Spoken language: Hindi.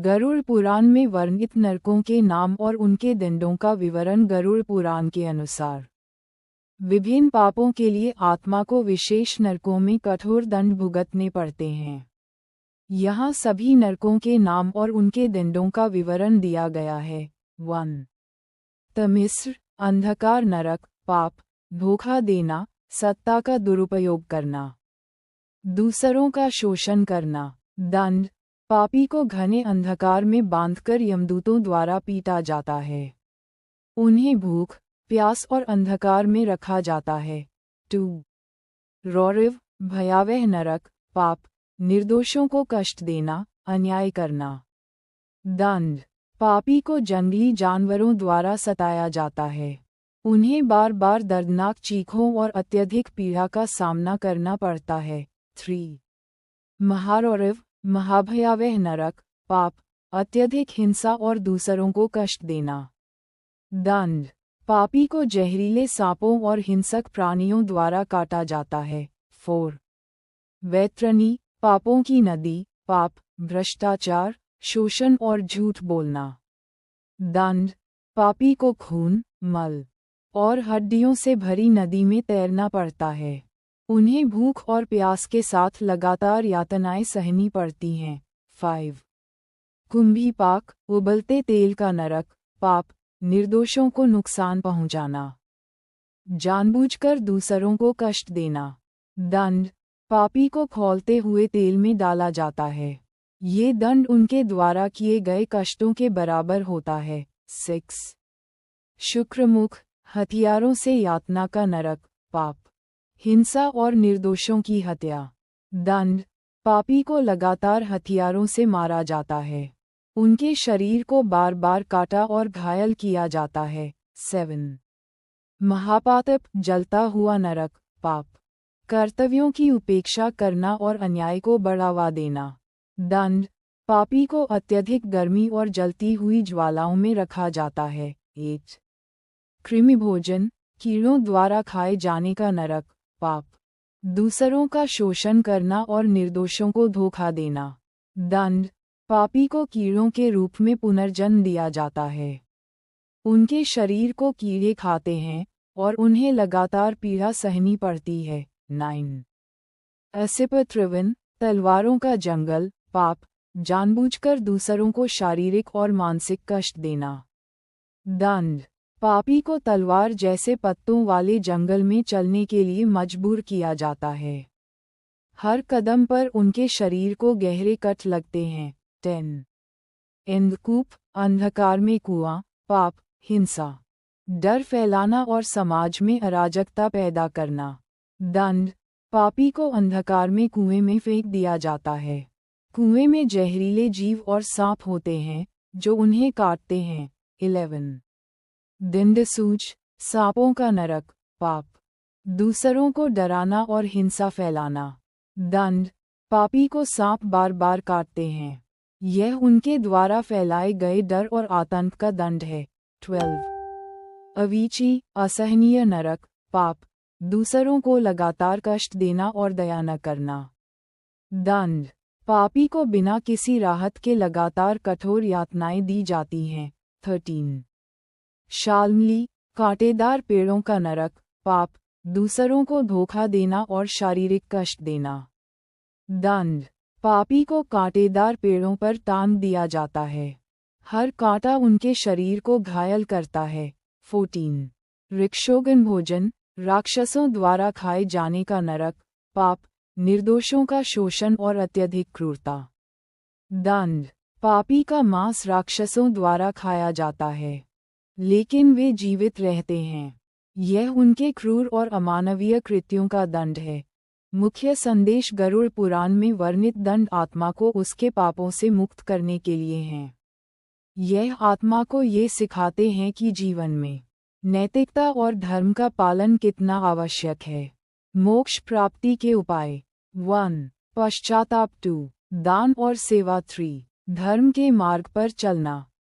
गरुड़ पुराण में वर्णित नरकों के नाम और उनके दंडों का विवरण। गरुड़ पुराण के अनुसार विभिन्न पापों के लिए आत्मा को विशेष नरकों में कठोर दंड भुगतने पड़ते हैं। यहाँ सभी नरकों के नाम और उनके दंडों का विवरण दिया गया है। 1. तमिस्र, अंधकार नरक, पाप, धोखा देना, सत्ता का दुरुपयोग करना, दूसरों का शोषण करना। दंड, पापी को घने अंधकार में बांधकर यमदूतों द्वारा पीटा जाता है। उन्हें भूख, प्यास और अंधकार में रखा जाता है। 2. रौरव, भयावह नरक, पाप, निर्दोषों को कष्ट देना, अन्याय करना। दंड, पापी को जंगली जानवरों द्वारा सताया जाता है। उन्हें बार बार दर्दनाक चीखों और अत्यधिक पीड़ा का सामना करना पड़ता है। 3. महारौरव, महाभयावह नरक, पाप, अत्यधिक हिंसा और दूसरों को कष्ट देना। दंड, पापी को जहरीले सांपों और हिंसक प्राणियों द्वारा काटा जाता है। 4. वैतरणी, पापों की नदी, पाप, भ्रष्टाचार, शोषण और झूठ बोलना। दंड, पापी को खून, मल और हड्डियों से भरी नदी में तैरना पड़ता है। उन्हें भूख और प्यास के साथ लगातार यातनाएं सहनी पड़ती हैं। 5. कुंभीपाक, उबलते तेल का नरक, पाप, निर्दोषों को नुकसान पहुंचाना, जानबूझकर दूसरों को कष्ट देना। दंड, पापी को खौलते हुए तेल में डाला जाता है। ये दंड उनके द्वारा किए गए कष्टों के बराबर होता है। 6. शुक्रमुख, हथियारों से यातना का नरक, पाप, हिंसा और निर्दोषों की हत्या। दंड, पापी को लगातार हथियारों से मारा जाता है। उनके शरीर को बार बार काटा और घायल किया जाता है। 7. महापातप, जलता हुआ नरक, पाप, कर्तव्यों की उपेक्षा करना और अन्याय को बढ़ावा देना। दंड, पापी को अत्यधिक गर्मी और जलती हुई ज्वालाओं में रखा जाता है। 8. कृमि भोजन, कीड़ों द्वारा खाए जाने का नरक, पाप, दूसरों का शोषण करना और निर्दोषों को धोखा देना। दंड, पापी को कीड़ों के रूप में पुनर्जन्म दिया जाता है। उनके शरीर को कीड़े खाते हैं और उन्हें लगातार पीड़ा सहनी पड़ती है। 9. असिपत्रिवन, तलवारों का जंगल, पाप, जानबूझकर दूसरों को शारीरिक और मानसिक कष्ट देना। दंड, पापी को तलवार जैसे पत्तों वाले जंगल में चलने के लिए मजबूर किया जाता है। हर कदम पर उनके शरीर को गहरे कट लगते हैं। 10. अंधकूप, अंधकार में कुआं, पाप, हिंसा, डर फैलाना और समाज में अराजकता पैदा करना। दंड, पापी को अंधकार में कुएं में फेंक दिया जाता है। कुएं में जहरीले जीव और सांप होते हैं जो उन्हें काटते हैं। 11. दिंडसूज, सांपों का नरक, पाप, दूसरों को डराना और हिंसा फैलाना। दंड, पापी को सांप बार बार काटते हैं। यह उनके द्वारा फैलाए गए डर और आतंक का दंड है। 12. अवीची, असहनीय नरक, पाप, दूसरों को लगातार कष्ट देना और दया न करना। दंड, पापी को बिना किसी राहत के लगातार कठोर यातनाएं दी जाती हैं। 13. शाल्मली, कांटेदार पेड़ों का नरक, पाप, दूसरों को धोखा देना और शारीरिक कष्ट देना। दंड, पापी को कांटेदार पेड़ों पर टांग दिया जाता है। हर कांटा उनके शरीर को घायल करता है। 14. ऋक्षोगन भोजन, राक्षसों द्वारा खाए जाने का नरक, पाप, निर्दोषों का शोषण और अत्यधिक क्रूरता। दंड, पापी का मांस राक्षसों द्वारा खाया जाता है, लेकिन वे जीवित रहते हैं। यह उनके क्रूर और अमानवीय कृत्यों का दंड है। मुख्य संदेश गरुड़ पुराण में वर्णित दंड आत्मा को उसके पापों से मुक्त करने के लिए हैं। यह आत्मा को ये सिखाते हैं कि जीवन में नैतिकता और धर्म का पालन कितना आवश्यक है। मोक्ष प्राप्ति के उपाय। 1. पश्चाताप। 2. दान और सेवा। 3. धर्म के मार्ग पर चलना।